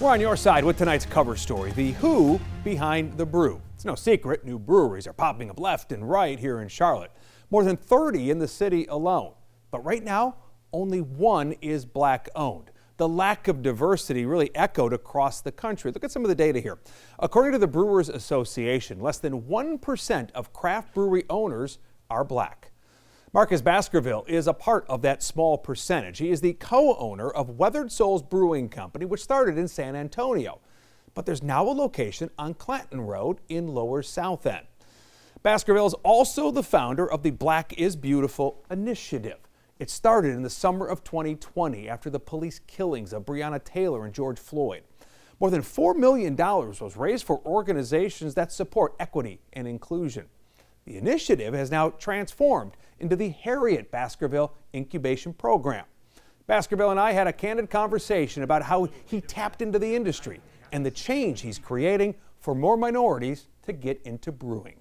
We're on your side with tonight's cover story, the who behind the brew. It's no secret, new breweries are popping up left and right here in Charlotte. More than 30 in the city alone. But right now, only one is black owned. The lack of diversity really echoed across the country. Look at some of the data here. According to the Brewers Association, less than 1% of craft brewery owners are black. Marcus Baskerville is a part of that small percentage. He is the co-owner of Weathered Souls Brewing Company, which started in San Antonio. But there's now a location on Clanton Road in Lower South End. Baskerville is also the founder of the Black is Beautiful initiative. It started in the summer of 2020 after the police killings of Breonna Taylor and George Floyd. More than $4 million was raised for organizations that support equity and inclusion. The initiative has now transformed into the Harriet Baskerville Incubation Program. Baskerville and I had a candid conversation about how he tapped into the industry and the change he's creating for more minorities to get into brewing.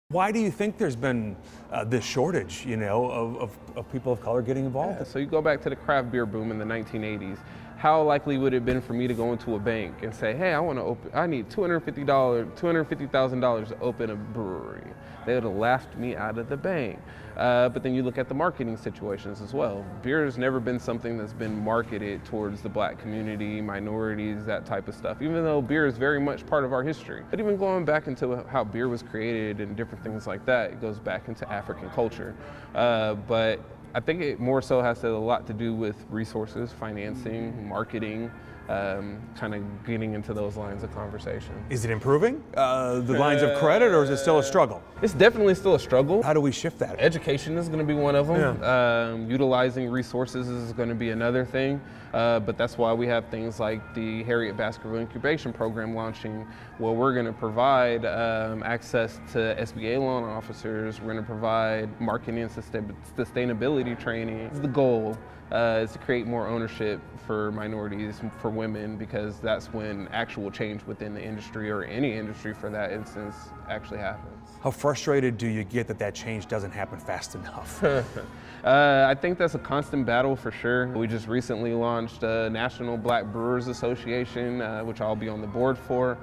Why do you think there's been this shortage, of people of color getting involved? So you go back to the craft beer boom in the 1980s. How likely would it have been for me to go into a bank and say, hey, I need $250,000 to open a brewery? They would have laughed me out of the bank. But then you look at the marketing situations as well. Beer has never been something that's been marketed towards the black community, minorities, that type of stuff, even though beer is very much part of our history. But even going back into how beer was created and different things like that, it goes back into African culture. But I think it more so has a lot to do with resources, financing, marketing, kind of getting into those lines of conversation. Is it improving, the lines of credit, or is it still a struggle? It's definitely still a struggle. How do we shift that? Education is going to be one of them. Yeah. Utilizing resources is going to be another thing. But that's why we have things like the Harriet Baskerville Incubation Program launching, where we're going to provide access to SBA loan officers. We're going to provide marketing and sustainability training. The goal is to create more ownership for minorities, for women, because that's when actual change within the industry, or any industry for that instance, actually happens. How frustrated do you get that change doesn't happen fast enough? I think that's a constant battle for sure. We just recently launched a National Black Brewers Association, which I'll be on the board for.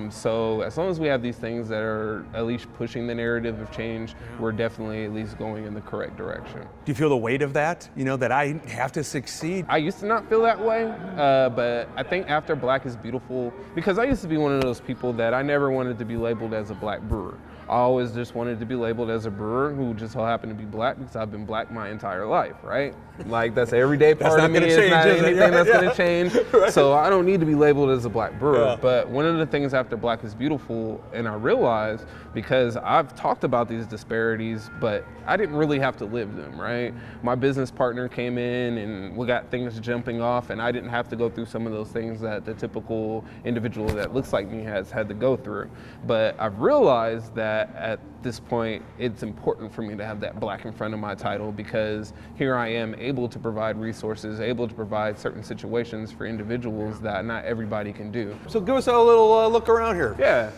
So as long as we have these things that are at least pushing the narrative of change, we're definitely at least going in the correct direction. Do you feel the weight of that? That I have to succeed? I used to not feel that way, but I think after Black is Beautiful, because I used to be one of those people that I never wanted to be labeled as a black brewer. I always just wanted to be labeled as a brewer who just so happened to be black because I've been black my entire life, right? Like that's an everyday part of me. It's not anything that's going to change. Right. So I don't need to be labeled as a black brewer. Yeah. But one of the things after Black is Beautiful, and I realized, because I've talked about these disparities, but I didn't really have to live them, right? My business partner came in and we got things jumping off, and I didn't have to go through some of those things that the typical individual that looks like me has had to go through. But I've realized that at this point, it's important for me to have that black in front of my title, because here I am able to provide resources, able to provide certain situations for individuals that not everybody can do. So give us a little look around here. Yeah.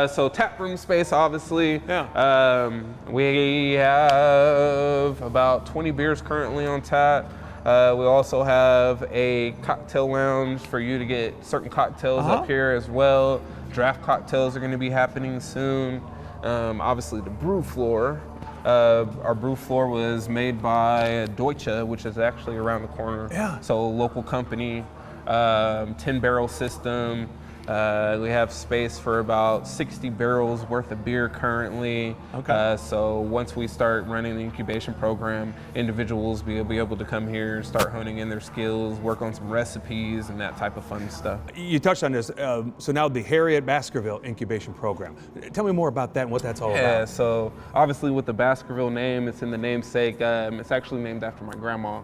So tap room space, obviously. Yeah. We have about 20 beers currently on tap. We also have a cocktail lounge for you to get certain cocktails up here as well. Draft cocktails are going to be happening soon. Obviously the brew floor. Our brew floor was made by Deutsche, which is actually around the corner. Yeah. So local company, 10-barrel system. We have space for about 60 barrels worth of beer currently. Okay. So once we start running the incubation program, individuals will be able to come here, start honing in their skills, work on some recipes and that type of fun stuff. You touched on this. So now the Harriet Baskerville Incubation Program. Tell me more about that and what that's all about. Yeah, so obviously with the Baskerville name, it's in the namesake. It's actually named after my grandma.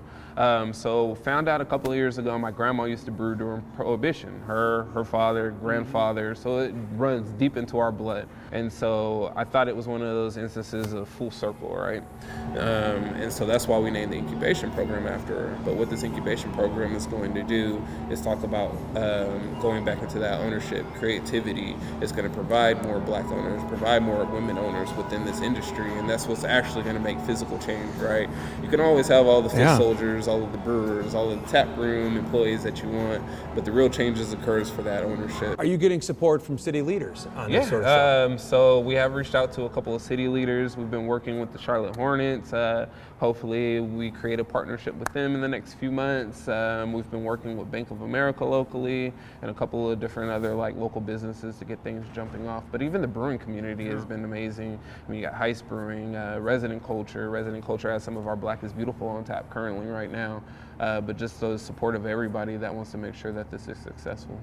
So found out a couple of years ago, my grandma used to brew during Prohibition. Her father, grandfather, so it runs deep into our blood. And so I thought it was one of those instances of full circle, right? And so that's why we named the incubation program after her. But what this incubation program is going to do is talk about going back into that ownership, creativity. It's going to provide more black owners, provide more women owners within this industry, and that's what's actually going to make physical change, right? You can always have all the foot soldiers owners, all of the brewers, all of the tap room employees that you want, but the real changes occurs for that ownership. Are you getting support from city leaders on this sort of stuff? So we have reached out to a couple of city leaders. We've been working with the Charlotte Hornets. Hopefully we create a partnership with them in the next few months. We've been working with Bank of America locally and a couple of different other local businesses to get things jumping off. But even the brewing community has been amazing. I mean, you got Heist Brewing, Resident Culture. Resident Culture has some of our Black is Beautiful on tap currently right now. But just the support of everybody that wants to make sure that this is successful.